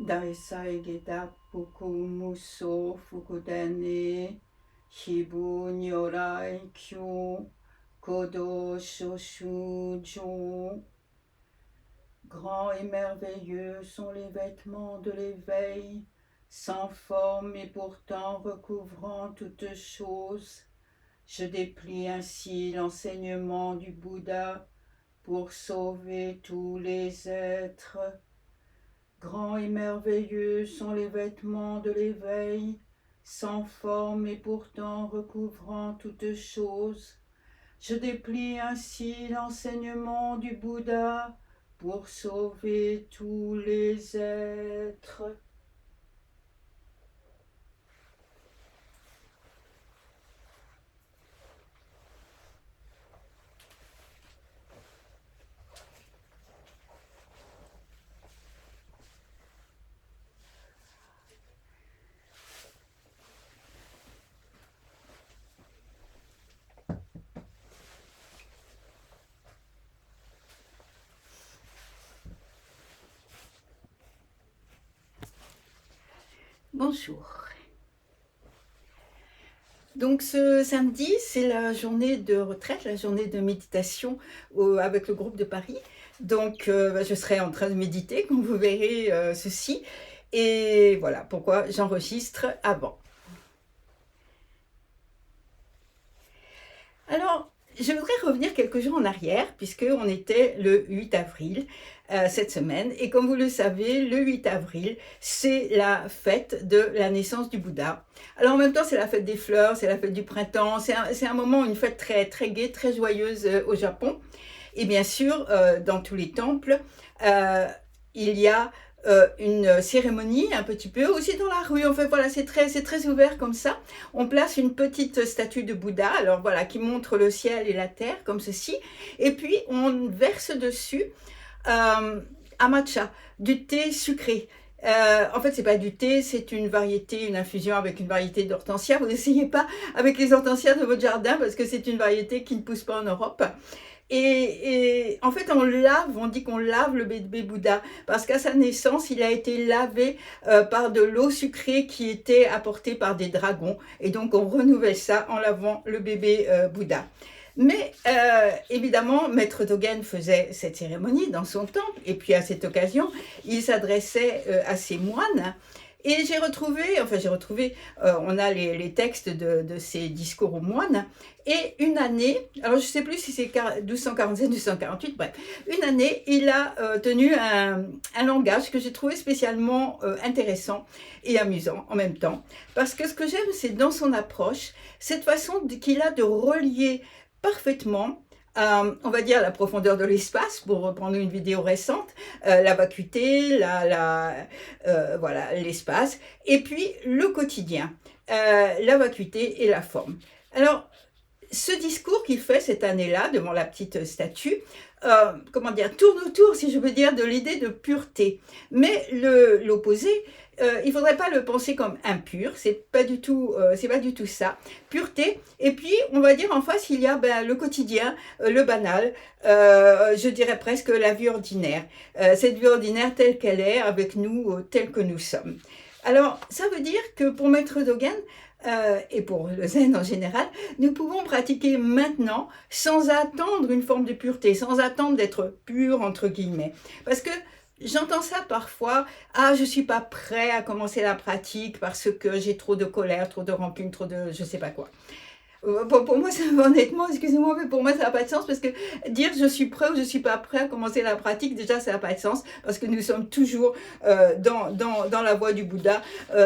Daisai Geda Puku Muso Fukudane Shibu Nyorai Kyo Kodo Shoshujo. Grands et merveilleux sont les vêtements de l'éveil, sans forme et pourtant recouvrant toutes choses. Je déplie ainsi l'enseignement du Bouddha pour sauver tous les êtres. Grands et merveilleux sont les vêtements de l'éveil, sans forme et pourtant recouvrant toutes choses. Je déplie ainsi l'enseignement du Bouddha pour sauver tous les êtres. Bonjour. Donc ce samedi, c'est la journée de retraite, la journée de méditation avec le groupe de Paris. Donc je serai en train de méditer, comme vous verrez ceci. Et voilà pourquoi j'enregistre avant. Alors, je voudrais revenir quelques jours en arrière, puisqu'on était le 8 avril cette semaine. Et comme vous le savez, le 8 avril, c'est la fête de la naissance du Bouddha. Alors en même temps, c'est la fête des fleurs, c'est la fête du printemps. C'est un moment, une fête très, très gaie, très joyeuse au Japon. Et bien sûr, dans tous les temples, il y a une cérémonie un petit peu aussi dans la rue. En fait, voilà, c'est très ouvert comme ça. On place une petite statue de Bouddha, alors voilà, qui montre le ciel et la terre comme ceci, et puis on verse dessus un matcha, du thé sucré. En fait, c'est pas du thé, c'est une variété, une infusion avec une variété d'hortensia. Vous n'essayez pas avec les hortensias de votre jardin parce que c'est une variété qui ne pousse pas en Europe. Et en fait, on dit qu'on lave le bébé Bouddha parce qu'à sa naissance, il a été lavé par de l'eau sucrée qui était apportée par des dragons. Et donc, on renouvelle ça en lavant le bébé Bouddha. Mais évidemment, Maître Dogen faisait cette cérémonie dans son temple, et puis à cette occasion, il s'adressait à ses moines. Et j'ai retrouvé, on a les textes de ces discours aux moines, et une année, alors je ne sais plus si c'est 1247, 1248, bref, une année, il a tenu un langage que j'ai trouvé spécialement intéressant et amusant en même temps. Parce que ce que j'aime, c'est dans son approche, cette façon qu'il a de relier parfaitement on va dire la profondeur de l'espace, pour reprendre une vidéo récente, la vacuité, voilà, l'espace, et puis le quotidien, la vacuité et la forme. Alors, ce discours qu'il fait cette année-là, devant la petite statue, comment dire, tourne autour, si je veux dire, de l'idée de pureté. Mais l'opposé, il ne faudrait pas le penser comme impur, c'est pas du tout ça. Pureté, et puis on va dire en face, il y a le quotidien, le banal, je dirais presque la vie ordinaire. Cette vie ordinaire telle qu'elle est, avec nous, telle que nous sommes. Alors, ça veut dire que pour Maître Dogen, et pour le zen en général, nous pouvons pratiquer maintenant sans attendre une forme de pureté, sans attendre d'être pur entre guillemets. Parce que j'entends ça parfois, ah je suis pas prêt à commencer la pratique parce que j'ai trop de colère, trop de rancune, trop de je sais pas quoi. Pour moi, ça, honnêtement, excusez-moi, mais pour moi, ça n'a pas de sens parce que dire je suis prêt ou je suis pas prêt à commencer la pratique, déjà, ça n'a pas de sens parce que nous sommes toujours dans la voie du Bouddha.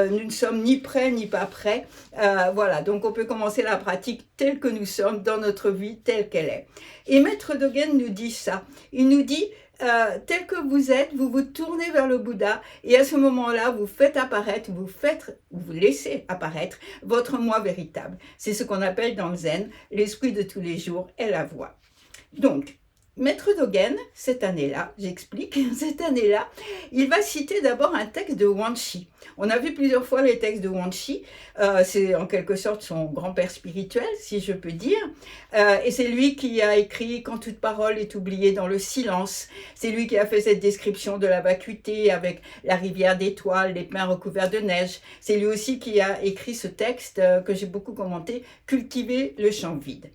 Nous ne sommes ni prêts ni pas prêts. Voilà, donc on peut commencer la pratique telle que nous sommes dans notre vie, telle qu'elle est. Et Maître Dogen nous dit ça. Il nous dit tel que vous êtes, vous vous tournez vers le Bouddha et à ce moment-là, vous faites apparaître, vous laissez apparaître votre moi véritable. C'est ce qu'on appelle dans le zen l'esprit de tous les jours et la voix. Donc, Maître Dogen, cette année-là, j'explique, cette année-là, il va citer d'abord un texte de Wang Shi. On a vu plusieurs fois les textes de Wang Shi, c'est en quelque sorte son grand-père spirituel, si je peux dire, et c'est lui qui a écrit « Quand toute parole est oubliée dans le silence », c'est lui qui a fait cette description de la vacuité avec la rivière d'étoiles, les pins recouverts de neige, c'est lui aussi qui a écrit ce texte que j'ai beaucoup commenté « Cultiver le champ vide ».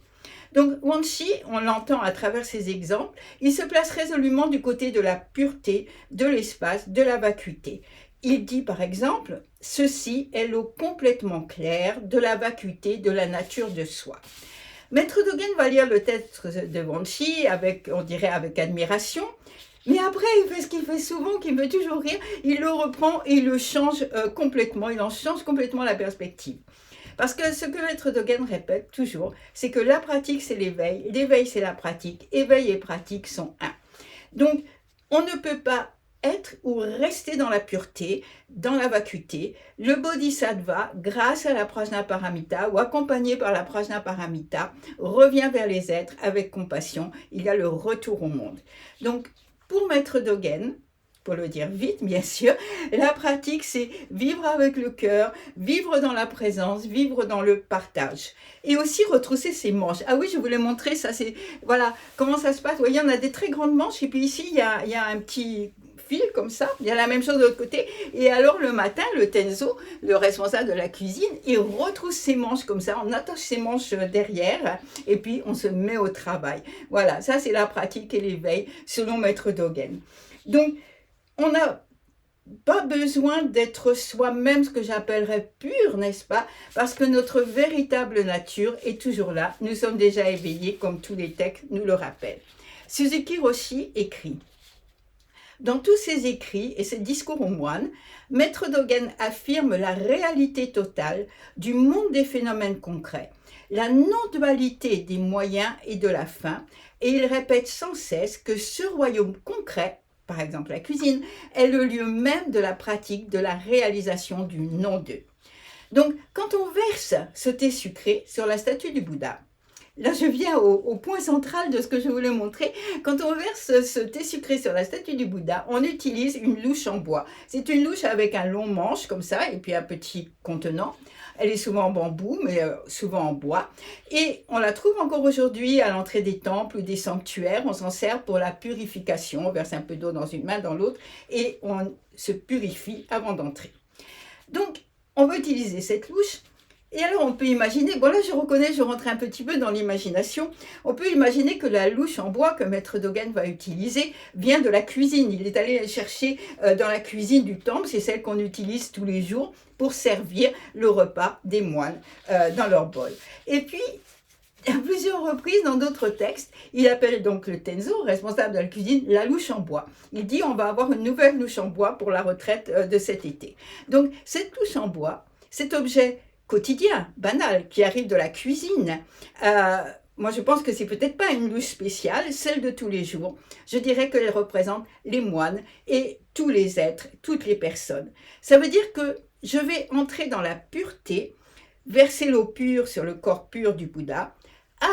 Donc Wang Shi, on l'entend à travers ses exemples, il se place résolument du côté de la pureté, de l'espace, de la vacuité. Il dit par exemple, ceci est l'eau complètement claire de la vacuité de la nature de soi. Maître Dogen va lire le texte de Wang Shi avec, on dirait, avec admiration, mais après, il fait ce qu'il fait souvent, qui me fait toujours rire, il le reprend et il le change complètement, il en change complètement la perspective. Parce que ce que Maître Dogen répète toujours, c'est que la pratique, c'est l'éveil, l'éveil, c'est la pratique, éveil et pratique sont un. Donc, on ne peut pas être ou rester dans la pureté, dans la vacuité. Le bodhisattva, grâce à la prajnaparamita ou accompagné par la prajnaparamita, revient vers les êtres avec compassion. Il y a le retour au monde. Donc, pour Maître Dogen, pour le dire vite, bien sûr, la pratique, c'est vivre avec le cœur, vivre dans la présence, vivre dans le partage. Et aussi retrousser ses manches. Ah oui, je voulais montrer ça, c'est, voilà, comment ça se passe. Vous voyez, on a des très grandes manches, et puis ici, il y a un petit fil comme ça, il y a la même chose de l'autre côté, et alors le matin, le tenzo, le responsable de la cuisine, il retrousse ses manches comme ça, on attache ses manches derrière, et puis on se met au travail. Voilà, ça c'est la pratique et l'éveil, selon Maître Dogen. Donc, on n'a pas besoin d'être soi-même ce que j'appellerais pur, n'est-ce pas? Parce que notre véritable nature est toujours là. Nous sommes déjà éveillés, comme tous les textes nous le rappellent. Suzuki Roshi écrit. Dans tous ses écrits et ses discours aux moines, Maître Dogen affirme la réalité totale du monde des phénomènes concrets, la non-dualité des moyens et de la fin, et il répète sans cesse que ce royaume concret, par exemple la cuisine, est le lieu même de la pratique, de la réalisation du non-deux. Donc, quand on verse ce thé sucré sur la statue du Bouddha, là je viens au point central de ce que je voulais montrer, quand on verse ce thé sucré sur la statue du Bouddha, on utilise une louche en bois. C'est une louche avec un long manche comme ça, et puis un petit contenant. Elle est souvent en bambou, mais souvent en bois. Et on la trouve encore aujourd'hui à l'entrée des temples ou des sanctuaires. On s'en sert pour la purification. On verse un peu d'eau dans une main, dans l'autre, et on se purifie avant d'entrer. Donc, on va utiliser cette louche. Et alors, on peut imaginer, bon là je reconnais, je rentre un petit peu dans l'imagination, on peut imaginer que la louche en bois que Maître Dogen va utiliser vient de la cuisine. Il est allé chercher dans la cuisine du temple, c'est celle qu'on utilise tous les jours pour servir le repas des moines dans leur bol. Et puis, à plusieurs reprises dans d'autres textes, il appelle donc le tenzo, responsable de la cuisine, la louche en bois. Il dit on va avoir une nouvelle louche en bois pour la retraite de cet été. Donc cette louche en bois, cet objet quotidien, banal, qui arrive de la cuisine, moi je pense que c'est peut-être pas une louche spéciale, celle de tous les jours. Je dirais qu'elle représente les moines et tous les êtres, toutes les personnes. Ça veut dire que je vais entrer dans la pureté, verser l'eau pure sur le corps pur du Bouddha,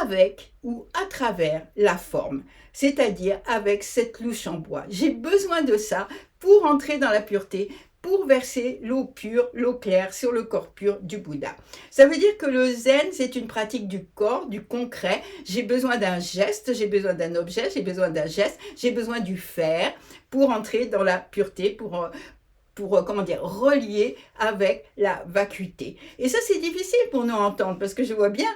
avec ou à travers la forme, c'est-à-dire avec cette louche en bois. J'ai besoin de ça pour entrer dans la pureté, pour verser l'eau pure, l'eau claire sur le corps pur du Bouddha. Ça veut dire que le zen, c'est une pratique du corps, du concret. J'ai besoin d'un geste, j'ai besoin d'un objet, j'ai besoin d'un geste, j'ai besoin du faire pour entrer dans la pureté, pour comment dire, relier avec la vacuité. Et ça, c'est difficile pour nous entendre, parce que je vois bien,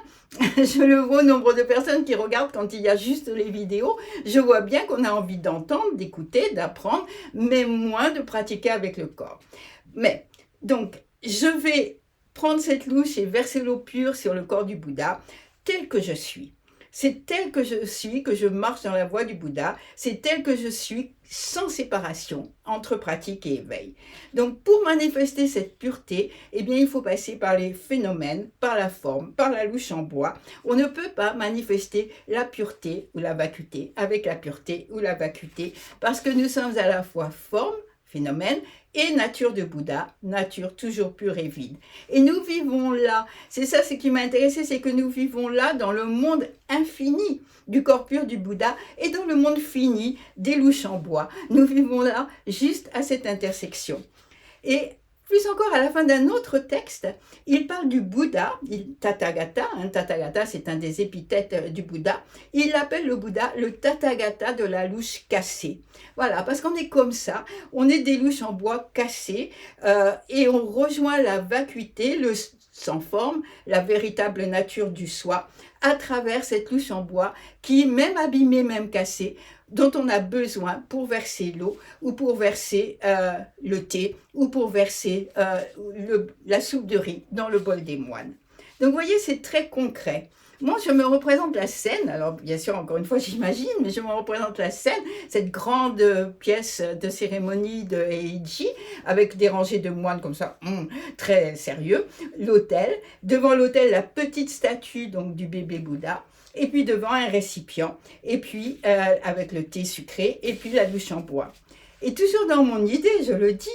je le vois au nombre de personnes qui regardent quand il y a juste les vidéos, je vois bien qu'on a envie d'entendre, d'écouter, d'apprendre, mais moins de pratiquer avec le corps. Mais, donc, je vais prendre cette louche et verser l'eau pure sur le corps du Bouddha, tel que je suis. C'est tel que je suis, que je marche dans la voie du Bouddha, c'est tel que je suis, sans séparation entre pratique et éveil. Donc pour manifester cette pureté, eh bien il faut passer par les phénomènes, par la forme, par la louche en bois. On ne peut pas manifester la pureté ou la vacuité avec la pureté ou la vacuité, parce que nous sommes à la fois forme, phénomène, et nature de Bouddha, nature toujours pure et vide. Et nous vivons là, c'est ça ce qui m'a intéressé, c'est que nous vivons là dans le monde infini du corps pur du Bouddha et dans le monde fini des louches en bois. Nous vivons là juste à cette intersection. Et plus encore, à la fin d'un autre texte, il parle du Bouddha, Tathagata, Tathagata c'est un des épithètes du Bouddha, il appelle le Bouddha le Tathagata de la louche cassée. Voilà, parce qu'on est comme ça, on est des louches en bois cassées et on rejoint la vacuité, le sans forme, la véritable nature du soi, à travers cette louche en bois qui, même abîmée, même cassée, dont on a besoin pour verser l'eau ou pour verser le thé ou pour verser la soupe de riz dans le bol des moines. Donc vous voyez, c'est très concret. Moi, je me représente la scène, alors bien sûr, encore une fois, j'imagine, mais je me représente la scène, cette grande pièce de cérémonie de Heiji, avec des rangées de moines comme ça, très sérieux, l'autel, devant l'autel, la petite statue donc du bébé Bouddha, et puis devant un récipient, et puis avec le thé sucré, et puis la louche en bois. Et toujours dans mon idée, je le dis,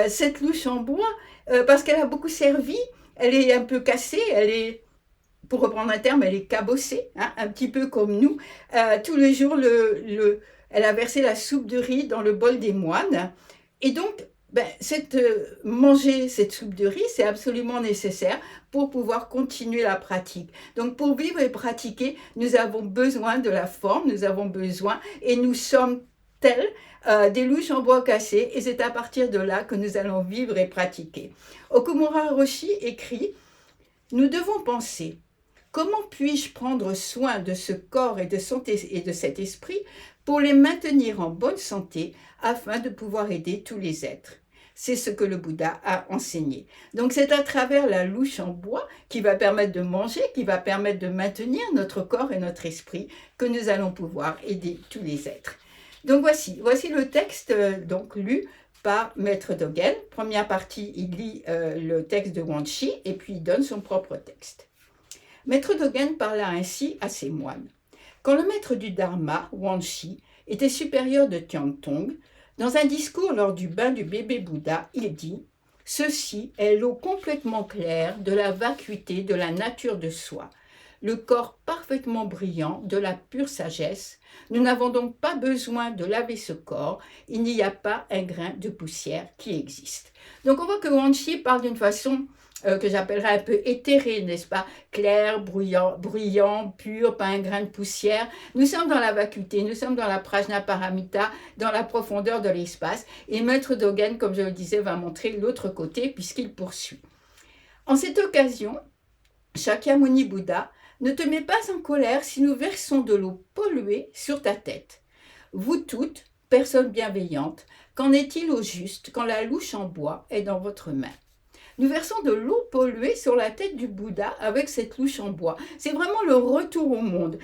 cette louche en bois, parce qu'elle a beaucoup servi, elle est un peu cassée, elle est, pour reprendre un terme, elle est cabossée, hein, un petit peu comme nous. Tous les jours, elle a versé la soupe de riz dans le bol des moines. Et donc, manger cette soupe de riz, c'est absolument nécessaire pour pouvoir continuer la pratique. Donc, pour vivre et pratiquer, nous avons besoin de la forme, nous avons besoin, et nous sommes tels des louches en bois cassé, et c'est à partir de là que nous allons vivre et pratiquer. Okumura Roshi écrit « Nous devons penser, comment puis-je prendre soin de ce corps et de cet esprit pour les maintenir en bonne santé afin de pouvoir aider tous les êtres ?» C'est ce que le Bouddha a enseigné. Donc c'est à travers la louche en bois qui va permettre de manger, qui va permettre de maintenir notre corps et notre esprit, que nous allons pouvoir aider tous les êtres. Donc voici le texte donc lu par Maître Dogen. Première partie, il lit le texte de Wanshi et puis il donne son propre texte. Maître Dogen parla ainsi à ses moines. Quand le maître du Dharma, Wanshi, était supérieur de Tiantong, dans un discours lors du bain du bébé Bouddha, il dit « Ceci est l'eau complètement claire de la vacuité de la nature de soi, le corps parfaitement brillant de la pure sagesse. Nous n'avons donc pas besoin de laver ce corps, il n'y a pas un grain de poussière qui existe. » Donc on voit que Wanshi parle d'une façon que j'appellerais un peu éthéré, n'est-ce pas? Clair, bruyant, pur, pas un grain de poussière. Nous sommes dans la vacuité, nous sommes dans la prajnaparamita, dans la profondeur de l'espace. Et Maître Dogen, comme je le disais, va montrer l'autre côté puisqu'il poursuit. En cette occasion, Shakyamuni Bouddha, ne te mets pas en colère si nous versons de l'eau polluée sur ta tête. Vous toutes, personnes bienveillantes, qu'en est-il au juste quand la louche en bois est dans votre main? Nous versons de l'eau polluée sur la tête du Bouddha avec cette louche en bois. C'est vraiment le retour au monde.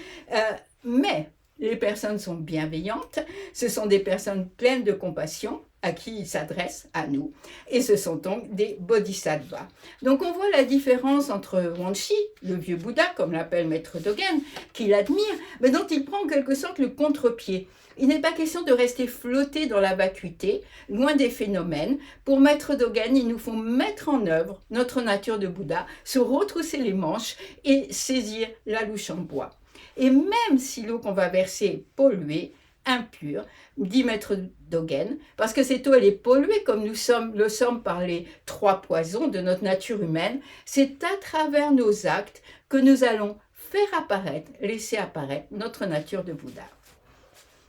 Mais les personnes sont bienveillantes, ce sont des personnes pleines de compassion à qui il s'adresse, à nous, et ce sont donc des bodhisattvas. Donc on voit la différence entre Wanshi, le vieux Bouddha, comme l'appelle Maître Dogen, qu'il admire, mais dont il prend en quelque sorte le contre-pied. Il n'est pas question de rester flotté dans la vacuité, loin des phénomènes. Pour Maître Dogen, il nous faut mettre en œuvre notre nature de Bouddha, se retrousser les manches et saisir la louche en bois. Et même si l'eau qu'on va verser est polluée, impure, dit Maître Dogen, parce que cette eau elle est polluée comme nous le sommes par les 3 poisons de notre nature humaine, c'est à travers nos actes que nous allons faire apparaître, laisser apparaître notre nature de Bouddha.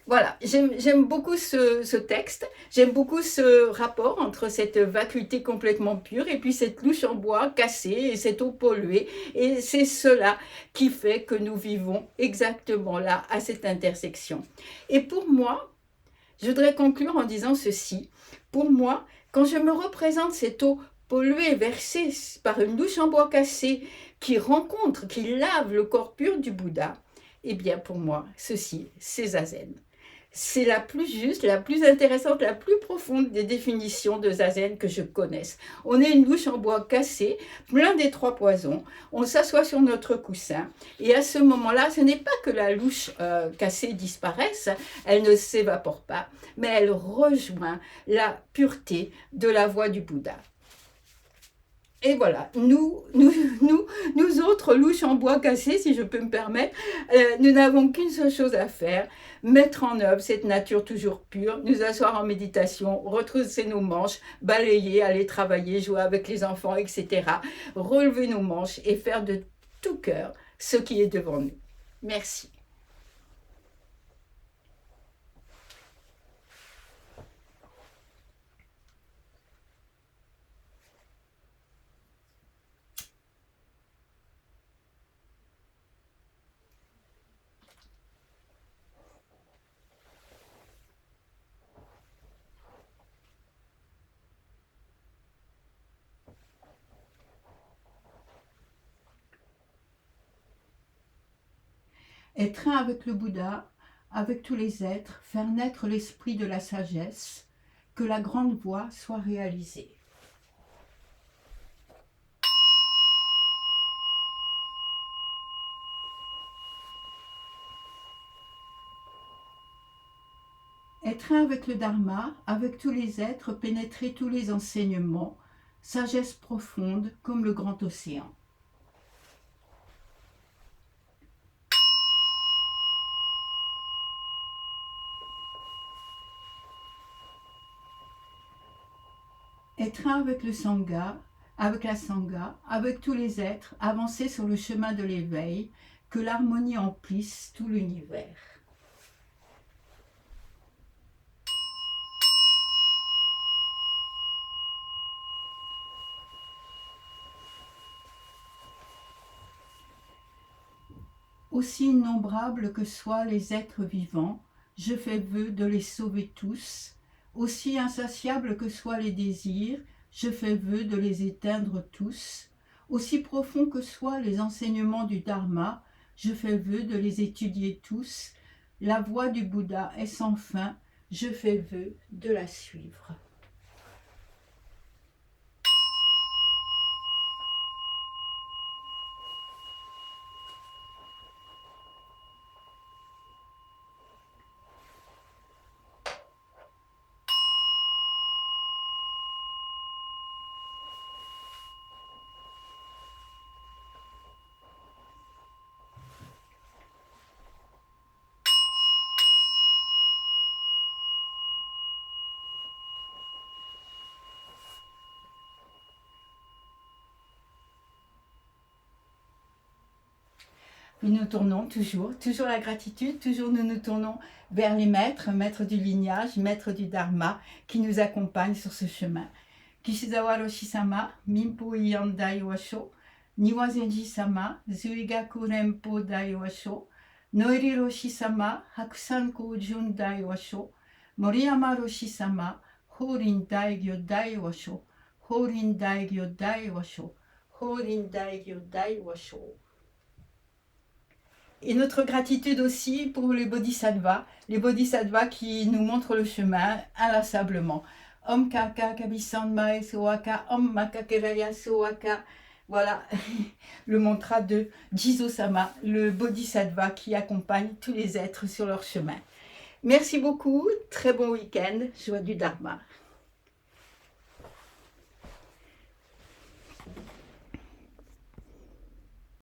Voilà, j'aime beaucoup ce texte, j'aime beaucoup ce rapport entre cette vacuité complètement pure et puis cette louche en bois cassée et cette eau polluée. Et c'est cela qui fait que nous vivons exactement là, à cette intersection. Et pour moi, je voudrais conclure en disant ceci. Pour moi, quand je me représente cette eau polluée, versée par une louche en bois cassée qui rencontre, qui lave le corps pur du Bouddha, eh bien pour moi, ceci, c'est Zazen. C'est la plus juste, la plus intéressante, la plus profonde des définitions de zazen que je connaisse. On est une louche en bois cassé, plein des trois poisons. On s'assoit sur notre coussin et à ce moment-là, ce n'est pas que la louche cassée disparaisse, elle ne s'évapore pas, mais elle rejoint la pureté de la voix du Bouddha. Et voilà, nous autres louches en bois cassé, si je peux me permettre, nous n'avons qu'une seule chose à faire, mettre en œuvre cette nature toujours pure, nous asseoir en méditation, retrousser nos manches, balayer, aller travailler, jouer avec les enfants, etc. Relever nos manches et faire de tout cœur ce qui est devant nous. Merci. Être un avec le Bouddha, avec tous les êtres, faire naître l'esprit de la sagesse, que la grande voie soit réalisée. Être un avec le Dharma, avec tous les êtres, pénétrer tous les enseignements, sagesse profonde comme le grand océan. Être un avec le Sangha, avec la Sangha, avec tous les êtres, avancer sur le chemin de l'éveil, que l'harmonie emplisse tout l'univers. Aussi innombrables que soient les êtres vivants, je fais vœu de les sauver tous. Aussi insatiables que soient les désirs, je fais vœu de les éteindre tous. Aussi profonds que soient les enseignements du Dharma, je fais vœu de les étudier tous. La voie du Bouddha est sans fin, je fais vœu de la suivre. Nous tournons toujours la gratitude, toujours nous tournons vers les maîtres, maîtres du lignage, maîtres du Dharma, qui nous accompagnent sur ce chemin. Kishizawa Roshi-sama, Minpo Ian Dai Washo, Niwa Zenji-sama, Zuigaku Renpo Dai Washo, Noeri Roshi-sama, Hakusan Kojun Dai Washo, Moriyama Roshi-sama, Horin Daigyo Dai Washo, Horin Daigyo Dai Washo, Horin Daigyo Dai Washo. Et notre gratitude aussi pour les bodhisattvas qui nous montrent le chemin inlassablement. Om Kaka Kabisan Mae Soaka, Om Makakeraya Soaka. Voilà le mantra de Jizo-sama, le bodhisattva qui accompagne tous les êtres sur leur chemin. Merci beaucoup, très bon week-end, joie du Dharma.